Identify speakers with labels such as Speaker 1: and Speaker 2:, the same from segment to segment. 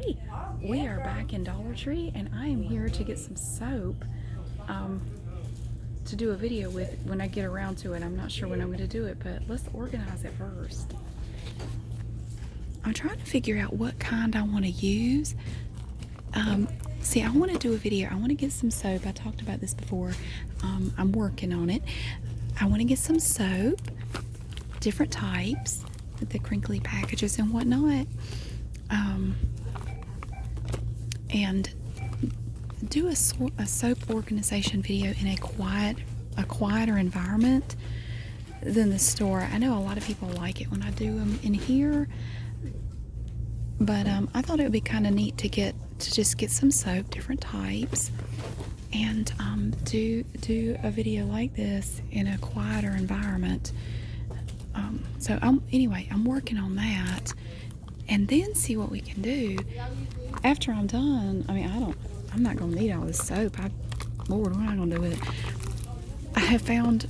Speaker 1: Hey, we are back in Dollar Tree, and I am here to get some soap to do a video with when I get around to it. I'm not sure when I'm going to do it, but let's organize it first. I'm trying to figure out what kind I want to use. See, I want to do a video. I want to get some soap. I talked about this before. I'm working on it. I want to get some soap, different types, with the crinkly packages and whatnot. And do a soap organization video in a quieter environment than the store. I know a lot of people like it when I do them in here, but I thought it would be kind of neat to just get some soap, different types, and do a video like this in a quieter environment. So anyway, I'm working on that, and then see what we can do after I'm done. I mean, I'm not gonna need all this soap. Lord, what am I gonna do with it? I have found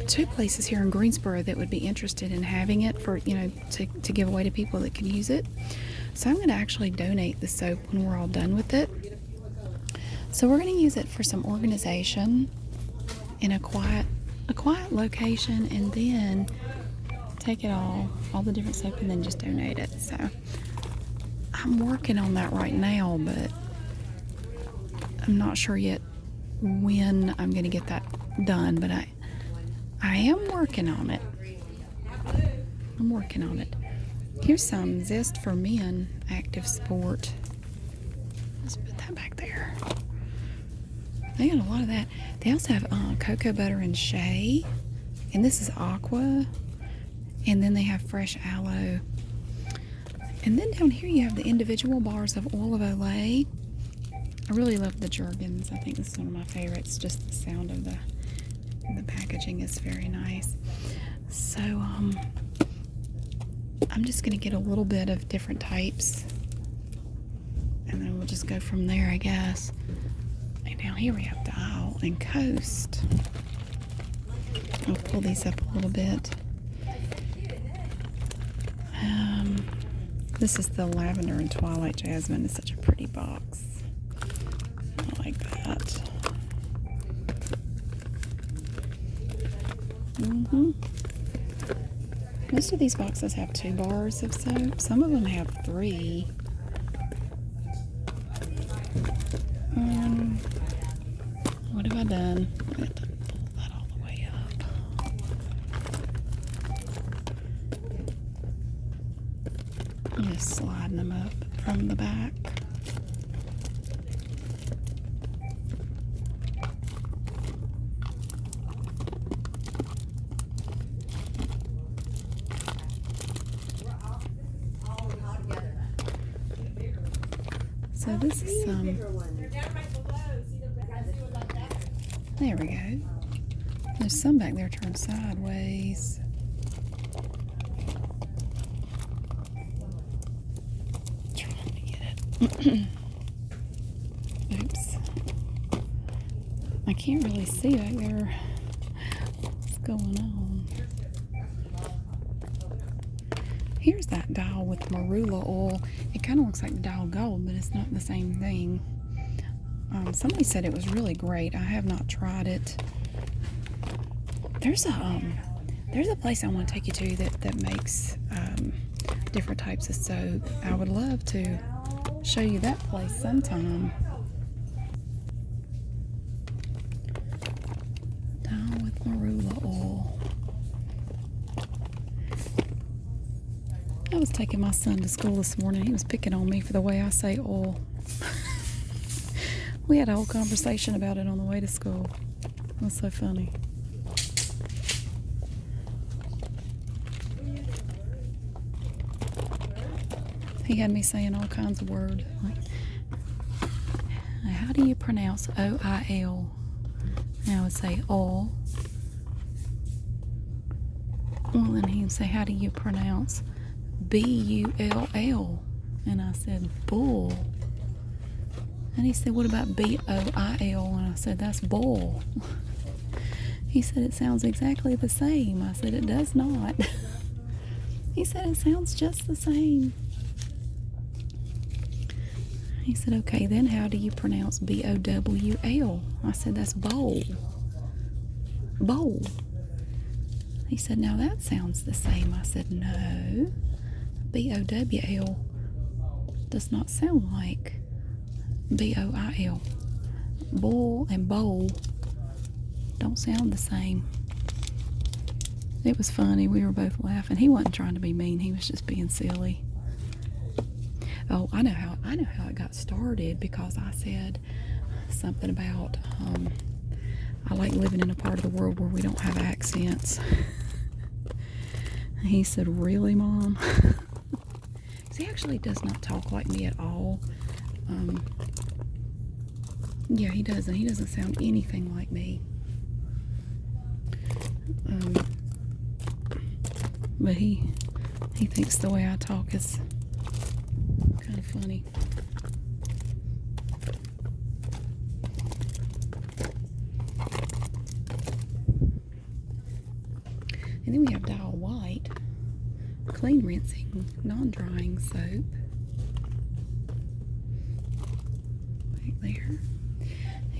Speaker 1: two places here in Greensboro that would be interested in having it for, to give away to people that can use it. So I'm gonna actually donate the soap when we're all done with it. So we're gonna use it for some organization in a quiet location, and then take it all the different soap, and then just donate it. So I'm working on that right now, but I'm not sure yet when I'm going to get that done, but I am working on it. I'm working on it. Here's some Zest for Men Active Sport. Let's put that back there. They got a lot of that. They also have cocoa butter and shea, and this is aqua, and then they have fresh aloe. And then down here you have the individual bars of oil of Olay. I really love the Jergens. I think this is one of my favorites. Just the sound of the packaging is very nice. So I'm just going to get a little bit of different types, and then we'll just go from there, I guess. And down here we have Dial and Coast. I'll pull these up a little bit. This is the Lavender and Twilight Jasmine. It's such a pretty box. I like that. Most of these boxes have 2 bars of soap. Some of them have 3. What have I done? I have to pull that all the way up. I'm just sliding them up from the back. So this is some. There we go. There's some back there turned sideways. Trying to get it. Oops. I can't really see back there what's going on. Here's that Dial with marula oil. It kind of looks like Dial Gold, but it's not the same thing. Somebody said it was really great. I have not tried it. There's a place I want to take you to that makes different types of soap. I would love to show you that place sometime. Dial with marula oil. I was taking my son to school this morning. He was picking on me for the way I say oil. We had a whole conversation about it on the way to school. It was so funny. He had me saying all kinds of words. Like, how do you pronounce O-I-L? And I would say oil. Well, then he would say, how do you pronounce B-U-L-L? And I said, bull. And he said, what about B-O-I-L? And I said, that's bull. He said, it sounds exactly the same. I said, it does not. He said, it sounds just the same. He said, okay, then how do you pronounce B-O-W-L? I said, that's bowl. Bowl. He said, now that sounds the same. I said, no. B-O-W-L does not sound like B-O-I-L. Bull and bowl don't sound the same. It was funny. We were both laughing. He wasn't trying to be mean. He was just being silly. Oh, I know how it got started, because I said something about I like living in a part of the world where we don't have accents. He said, really, Mom? He actually does not talk like me at all. Yeah, he doesn't. He doesn't sound anything like me. But he thinks the way I talk is kind of funny. And then we have Dial White clean rinsing, non-drying soap. Right there.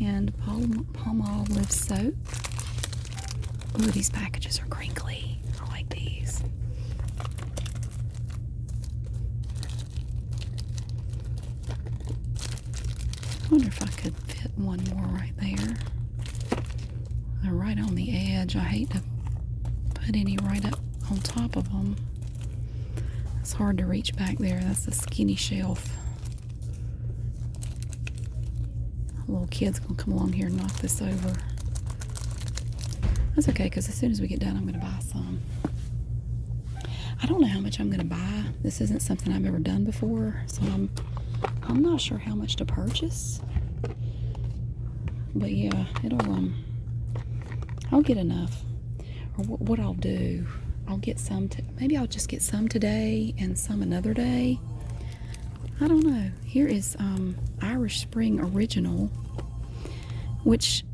Speaker 1: And Palmolive soap. Ooh, these packages are crinkly. I like these. I wonder if I could fit one more right there. They're right on the edge. I hate to put any right up on top of them. It's hard to reach back there. That's the skinny shelf. A little kid's gonna come along here and knock this over. That's okay, because as soon as we get done, I'm gonna buy some. I don't know how much I'm gonna buy. This isn't something I've ever done before, so I'm not sure how much to purchase. But yeah, I'll get enough. Or what I'll do, I'll get some, maybe I'll just get some today and some another day. I don't know. Here is Irish Spring Original, which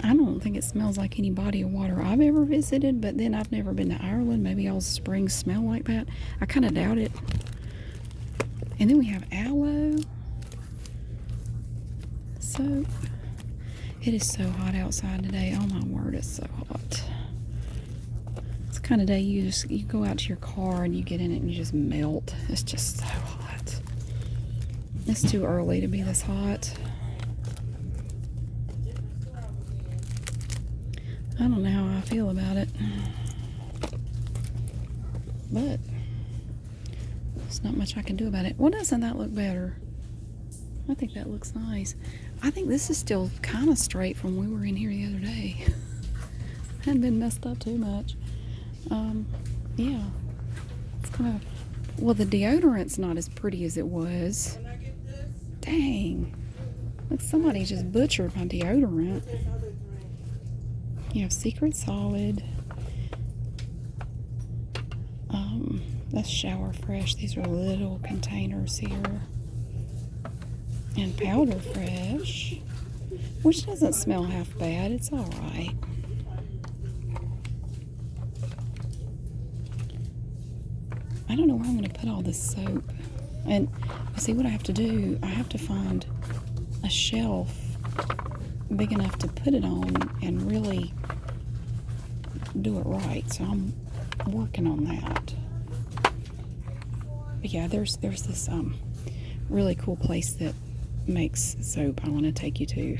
Speaker 1: I don't think it smells like any body of water I've ever visited, but then I've never been to Ireland. Maybe all springs smell like that. I kind of doubt it. And then we have aloe soap. It is so hot outside today. Oh my word, it's so hot. It's the kind of day you go out to your car and you get in it and you just melt. It's just so hot. It's too early to be this hot. I don't know how I feel about it, but there's not much I can do about it. Well, doesn't that look better? I think that looks nice. I think this is still kind of straight from when we were in here the other day. Hadn't been messed up too much. Yeah. It's kind of, well, the deodorant's not as pretty as it was. Dang. Look, somebody just butchered my deodorant. You have Secret Solid. That's Shower Fresh. These are little containers here. And Powder Fresh, which doesn't smell half bad. It's all right. I don't know where I'm going to put all this soap. And see what I have to do. I have to find a shelf big enough to put it on and really do it right. So I'm working on that. But yeah, there's this really cool place that makes soap I want to take you to.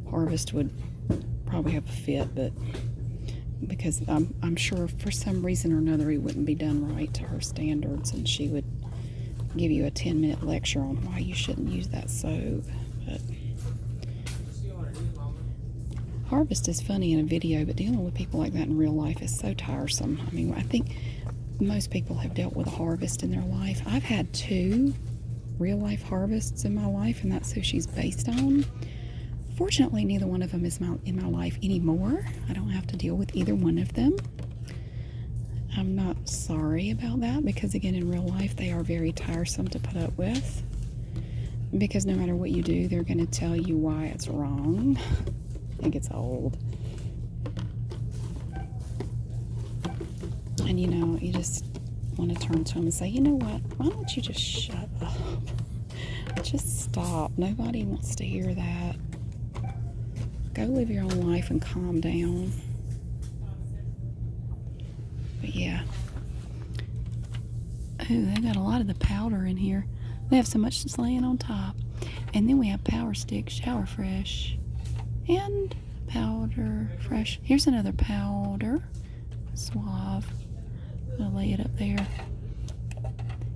Speaker 1: Harvest would probably have a fit, but because I'm sure for some reason or another it wouldn't be done right to her standards, and she would give you a 10-minute lecture on why you shouldn't use that soap. But Harvest is funny in a video, but dealing with people like that in real life is so tiresome. I mean, I think most people have dealt with a Harvest in their life. I've had 2 real-life Harvests in my life, and that's who she's based on. Fortunately, neither one of them is in my life anymore. I don't have to deal with either one of them. I'm not sorry about that, because again, in real life, they are very tiresome to put up with. Because no matter what you do, they're going to tell you why it's wrong. It gets old. And you know, you just want to turn to them and say, you know what, why don't you just shut up? Just stop. Nobody wants to hear that. Go live your own life and calm down. But yeah. Ooh, they got a lot of the powder in here. They have so much that's laying on top. And then we have Power Stick Shower Fresh. And Powder Fresh. Here's another powder. Suave. I'm going to lay it up there.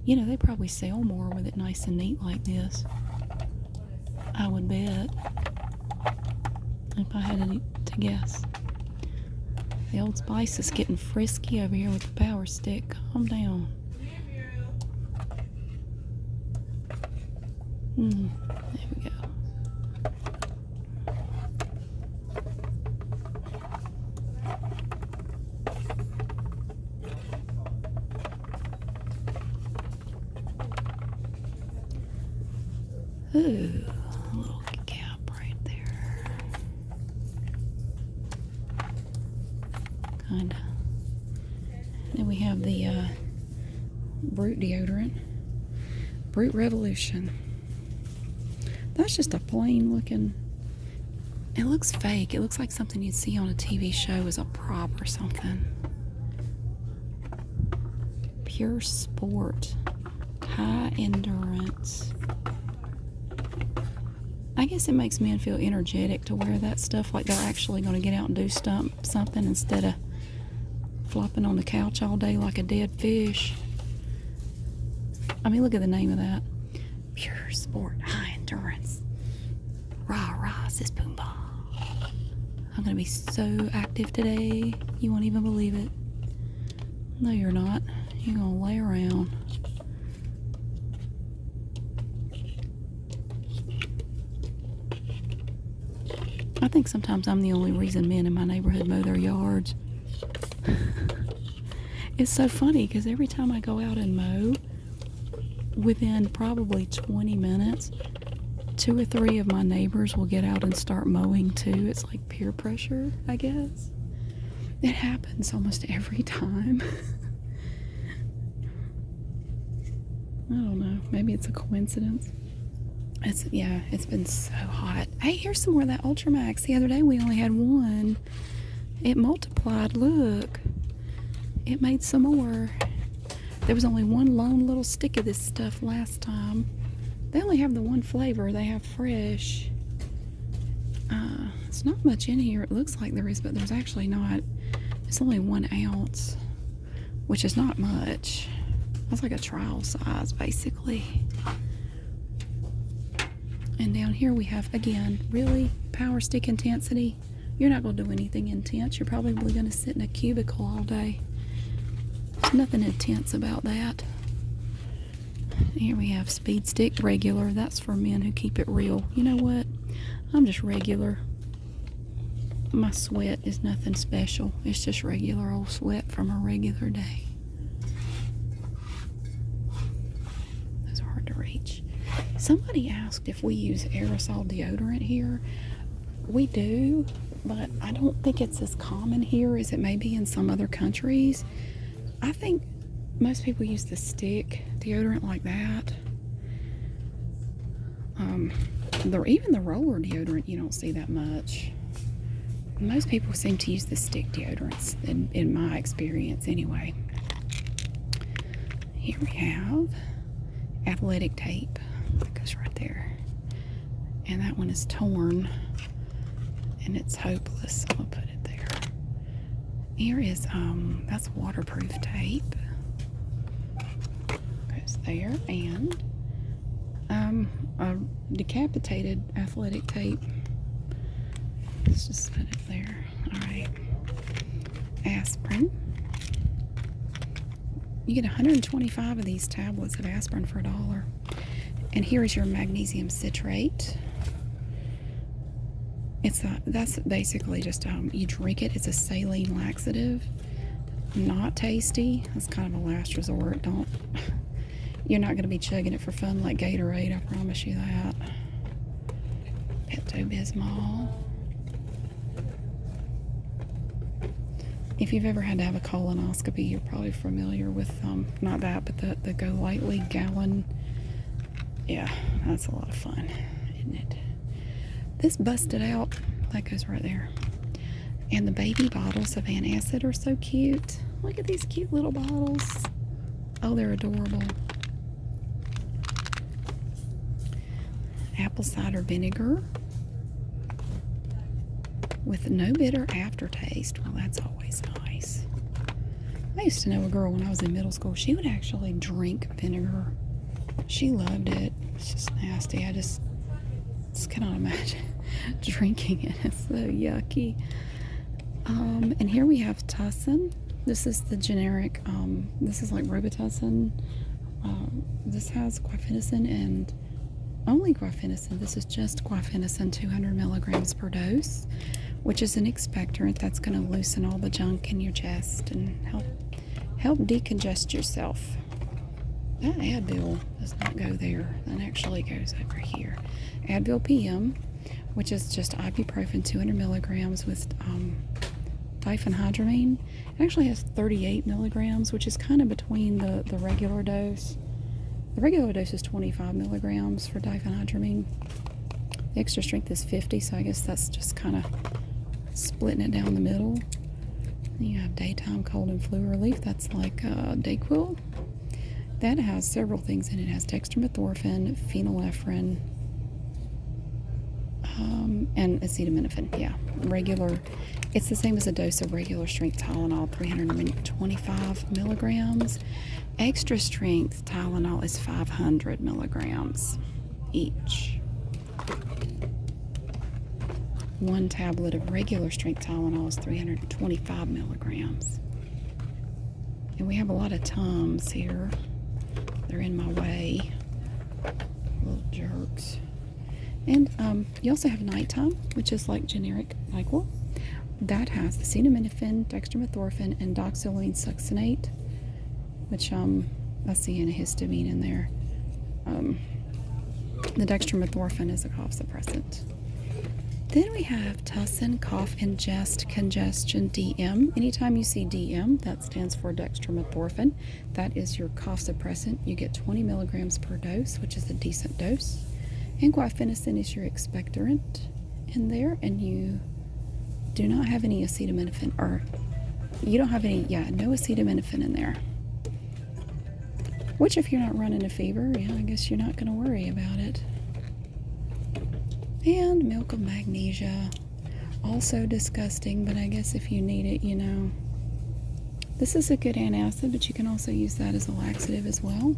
Speaker 1: You know, they probably sell more with it nice and neat like this. I would bet. If I had to guess. The Old Spice is getting frisky over here with the Power Stick. Calm down. There we go. Ooh, a little gap right there. Kinda. Then we have the Brute deodorant. Brute Revolution. That's just a plain looking. It looks fake. It looks like something you'd see on a TV show as a prop or something. Pure Sport. High endurance. I guess it makes men feel energetic to wear that stuff, like they're actually going to get out and do something instead of flopping on the couch all day like a dead fish. I mean, look at the name of that. Pure Sport, High Endurance. Rah, rah, sis boom bah. I'm going to be so active today, you won't even believe it. No, you're not. You're going to lay around. I think sometimes I'm the only reason men in my neighborhood mow their yards. It's so funny because every time I go out and mow, within probably 20 minutes, 2 or 3 of my neighbors will get out and start mowing too. It's like peer pressure, I guess. It happens almost every time. I don't know. Maybe it's a coincidence. It's been so hot. Hey, here's some more of that Ultramax. The other day we only had one. It multiplied. Look. It made some more. There was only one lone little stick of this stuff last time. They only have the one flavor. They have fresh. It's not much in here. It looks like there is, but there's actually not. It's only 1 ounce, which is not much. That's like a trial size, basically. And down here we have, again, really Power Stick intensity. You're not going to do anything intense. You're probably going to sit in a cubicle all day. There's nothing intense about that. Here we have Speed Stick Regular. That's for men who keep it real. You know what? I'm just regular. My sweat is nothing special. It's just regular old sweat from a regular day. Those are hard to reach. Somebody asked if we use aerosol deodorant here. We do, but I don't think it's as common here as it may be in some other countries. I think most people use the stick deodorant like that. Even the roller deodorant, you don't see that much. Most people seem to use the stick deodorants, in my experience anyway. Here we have athletic tape. That goes right there. And that one is torn. And it's hopeless. I'll put it there. Here is, that's waterproof tape. Goes there. And a decapitated athletic tape. Let's just put it there. Alright. Aspirin. You get 125 of these tablets of aspirin for $1. And here is your magnesium citrate. That's basically just you drink it. It's a saline laxative. Not tasty. That's kind of a last resort. You're not going to be chugging it for fun like Gatorade. I promise you that. Pepto-Bismol. If you've ever had to have a colonoscopy, you're probably familiar with not that, but the Go Lightly gallon Yeah, that's a lot of fun, isn't it? This busted out. That goes right there. And the baby bottles of antacid are so cute. Look at these cute little bottles. Oh, they're adorable. Apple cider vinegar with no bitter aftertaste. Well, that's always nice. I used to know a girl when I was in middle school. She would actually drink vinegar. She loved it. It's just nasty. I just cannot imagine drinking it. It's so yucky. And here we have Tussin. This is the generic, this is like Robitussin. This has guaifenesin and only guaifenesin. This is just guaifenesin, 200 milligrams per dose, which is an expectorant that's going to loosen all the junk in your chest and help decongest yourself. That Advil does not go there. That actually goes over here. Advil PM, which is just ibuprofen, 200 milligrams with diphenhydramine. It actually has 38 milligrams, which is kind of between the regular dose. The regular dose is 25 milligrams for diphenhydramine. The extra strength is 50, so I guess that's just kind of splitting it down the middle. Then you have daytime cold and flu relief. That's like Dayquil. That has several things in it. It has dextromethorphan, phenylephrine, and acetaminophen. Yeah, regular. It's the same as a dose of regular strength Tylenol, 325 milligrams. Extra strength Tylenol is 500 milligrams each. One tablet of regular strength Tylenol is 325 milligrams. And we have a lot of Tums here. They're in my way. Little jerks. And you also have nighttime, which is like generic NyQuil. That has acetaminophen, dextromethorphan, and doxylamine succinate, which I see antihistamine in there. The dextromethorphan is a cough suppressant. Then we have Tussin Cough Ingest Congestion DM. Anytime you see DM, that stands for dextromethorphan. That is your cough suppressant. You get 20 milligrams per dose, which is a decent dose. And guaifenesin is your expectorant in there, and you do not have any acetaminophen, or you don't have any, no acetaminophen in there. Which, if you're not running a fever, I guess you're not going to worry about it. And milk of magnesia, also disgusting, but I guess if you need it, This is a good antacid, but you can also use that as a laxative as well.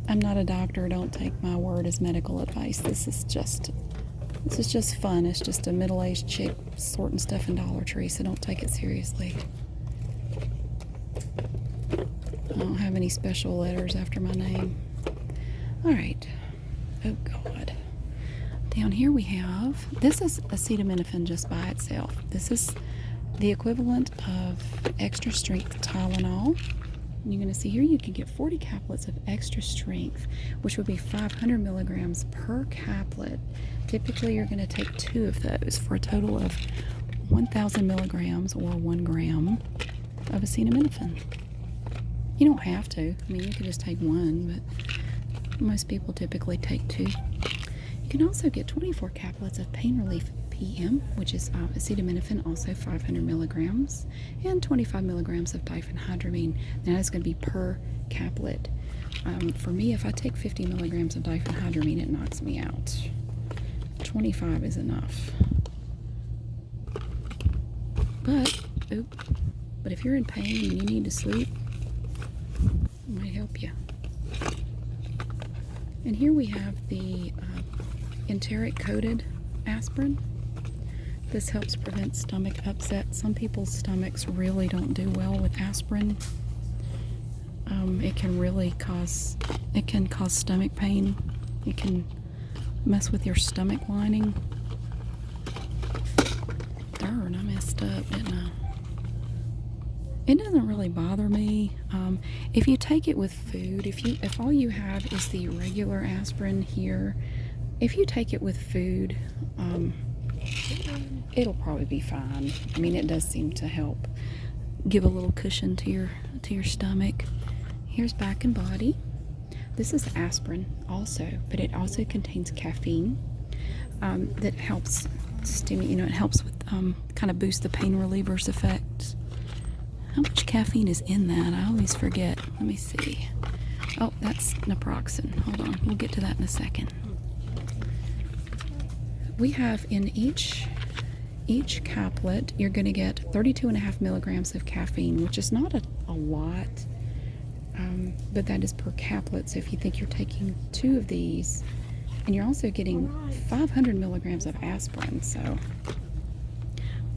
Speaker 1: I'm not a doctor. Don't take my word as medical advice. This is just fun. It's just a middle-aged chick sorting stuff in Dollar Tree, so don't take it seriously. I don't have any special letters after my name. All right. Oh, God. Down here we have, this is acetaminophen just by itself. This is the equivalent of extra strength Tylenol. You're going to see here you can get 40 caplets of extra strength, which would be 500 milligrams per caplet. Typically, you're going to take 2 of those for a total of 1,000 milligrams or 1 gram of acetaminophen. You don't have to. I mean, you could just take 1, but most people typically take 2. You can also get 24 caplets of pain relief PM, which is acetaminophen, also 500 milligrams, and 25 milligrams of diphenhydramine. Now that's going to be per caplet. For me, if I take 50 milligrams of diphenhydramine, it knocks me out. 25 is enough. But if you're in pain and you need to sleep, it might help you. And here we have the enteric coated aspirin. This helps prevent stomach upset. Some people's stomachs really don't do well with aspirin. It can cause stomach pain. It can mess with your stomach lining. Darn, I messed up, didn't I? It doesn't really bother me. If you take it with food, if all you have is the regular aspirin here, if you take it with food, it'll probably be fine. I mean, it does seem to help give a little cushion to your stomach. Here's back and body. This is aspirin also, but it also contains caffeine that helps stimulate, it helps with kind of boost the pain relievers effect. How much caffeine is in that? I always forget. Let me see. Oh, that's naproxen. Hold on. We'll get to that in a second. We have in each caplet, you're going to get 32.5 milligrams of caffeine, which is not a lot, but that is per caplet. So if you think you're taking 2 of these, and you're also getting 500 milligrams of aspirin, so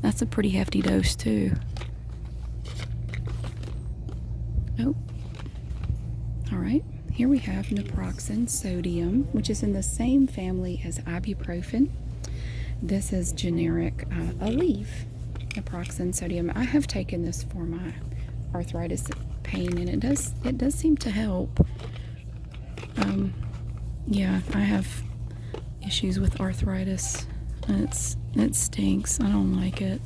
Speaker 1: that's a pretty hefty dose too. Oh, all right. Here we have naproxen sodium, which is in the same family as ibuprofen. This is generic Aleve naproxen sodium. I have taken this for my arthritis pain, and it does seem to help. Yeah, I have issues with arthritis. It stinks. I don't like it.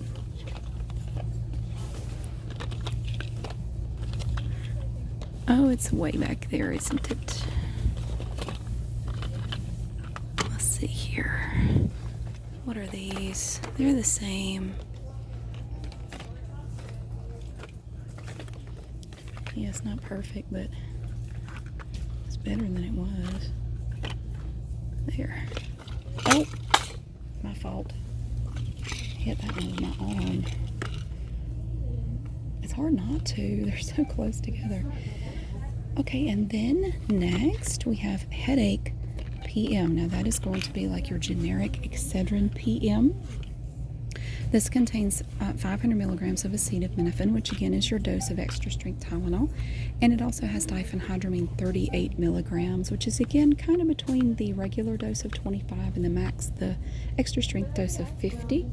Speaker 1: Oh, it's way back there, isn't it? Let's see here. What are these? They're the same. Yeah, it's not perfect, but it's better than it was. There. Oh, my fault. Hit that one with my arm. It's hard not to. They're so close together. Okay, and then next we have headache PM. Now that is going to be like your generic Excedrin PM. This contains 500 milligrams of acetaminophen, which again is your dose of extra strength Tylenol. And it also has diphenhydramine 38 milligrams, which is again kind of between the regular dose of 25 and the extra strength dose of 50.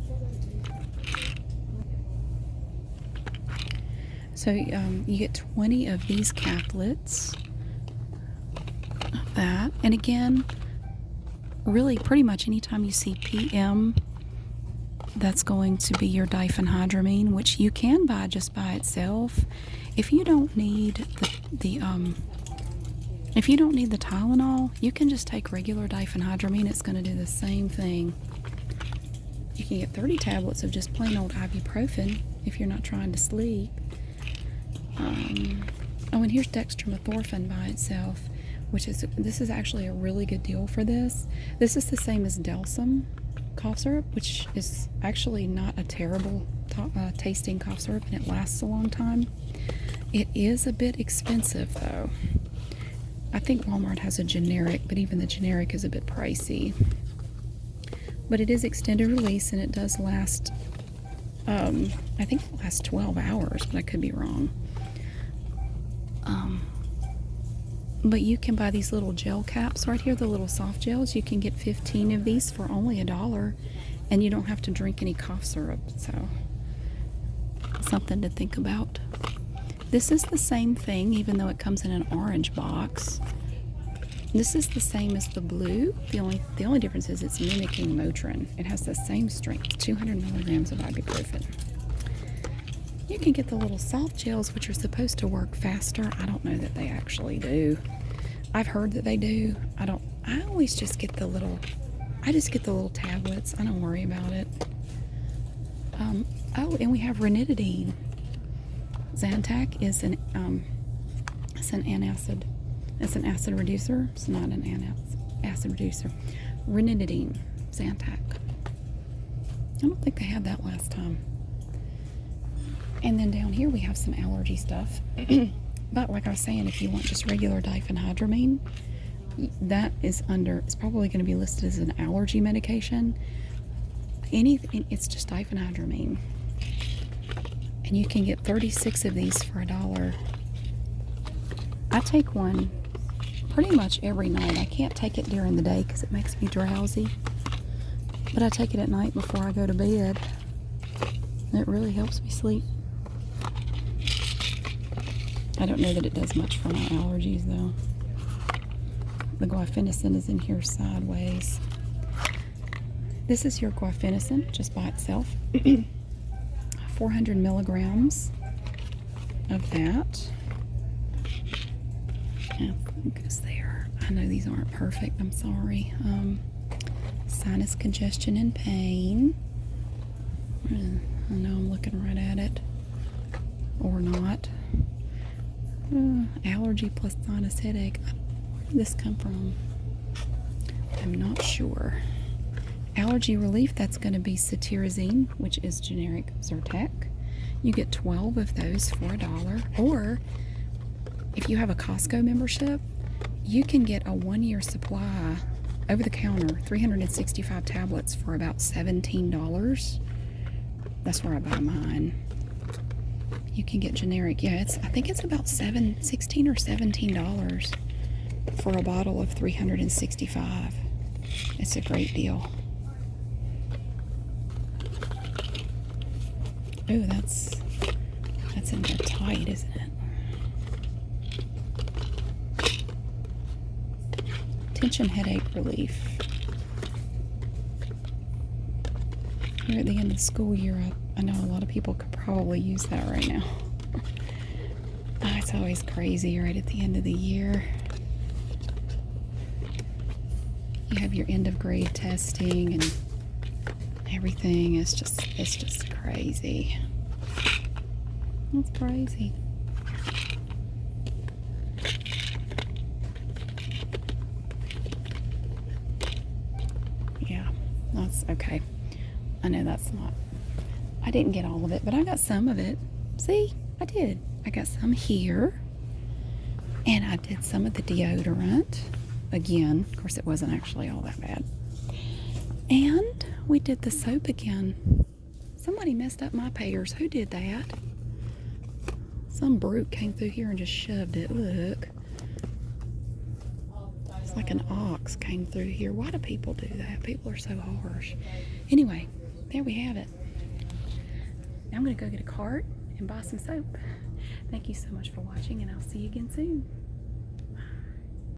Speaker 1: So you get 20 of these caplets of that. And again, really pretty much anytime you see PM, that's going to be your diphenhydramine, which you can buy just by itself. If you don't need the Tylenol, you can just take regular diphenhydramine. It's going to do the same thing. You can get 30 tablets of just plain old ibuprofen if you're not trying to sleep. Oh, and here's dextromethorphan by itself, this is actually a really good deal for this. This is the same as Delsum cough syrup, which is actually not a terrible tasting cough syrup, and it lasts a long time. It is a bit expensive though. I think Walmart has a generic, but even the generic is a bit pricey. But it is extended release, and it does last, I think it lasts 12 hours, but I could be wrong. But you can buy these little gel caps right here, the little soft gels. You can get 15 of these for only $1, and you don't have to drink any cough syrup, so something to think about. This is the same thing, even though it comes in an orange box. This is the same as the blue. The only difference is it's mimicking Motrin. It has the same strength, 200 milligrams of ibuprofen. You can get the little soft gels, which are supposed to work faster. I don't know that they actually do. I've heard that they do. I always just get the little tablets. I don't worry about it. Oh, and we have ranitidine. Zantac is an antacid. It's an acid reducer. It's not an acid reducer. Ranitidine, Zantac. I don't think they had that last time. And then down here we have some allergy stuff. But like I was saying, if you want just regular diphenhydramine, that is it's probably going to be listed as an allergy medication. It's just diphenhydramine. And you can get 36 of these for $1. I take one pretty much every night. I can't take it during the day because it makes me drowsy. But I take it at night before I go to bed. It really helps me sleep. I don't know that it does much for my allergies though. The guaifenesin is in here sideways. This is your guaifenesin just by itself. 400 milligrams of that. Focus there. I know these aren't perfect. I'm sorry. Sinus congestion and pain. I know I'm looking right at it. Or not. Allergy plus sinus headache. Where did this come from? I'm not sure. Allergy relief, that's going to be cetirizine, which is generic Zyrtec. You get 12 of those for $1. Or if you have a Costco membership, you can get a 1-year supply over the counter, 365 tablets for about $17. That's where I buy mine. You can get generic. Yeah, I think it's about $16 or $17 for a bottle of 365. It's a great deal. Oh, that's in there tight, isn't it? Tension headache relief. Here at the end of the school year, I know a lot of people could probably use that right now. It's always crazy right at the end of the year. You have your end of grade testing and everything. It's just crazy. It's crazy. Yeah, that's okay. I know that's not, I didn't get all of it, but I got some of it. See, I did. I got some here. And I did some of the deodorant. Again, of course, it wasn't actually all that bad. And we did the soap again. Somebody messed up my payers. Who did that? Some brute came through here and just shoved it. Look. It's like an ox came through here. Why do people do that? People are so harsh. Anyway, there we have it. Now I'm going to go get a cart and buy some soap. Thank you so much for watching, and I'll see you again soon.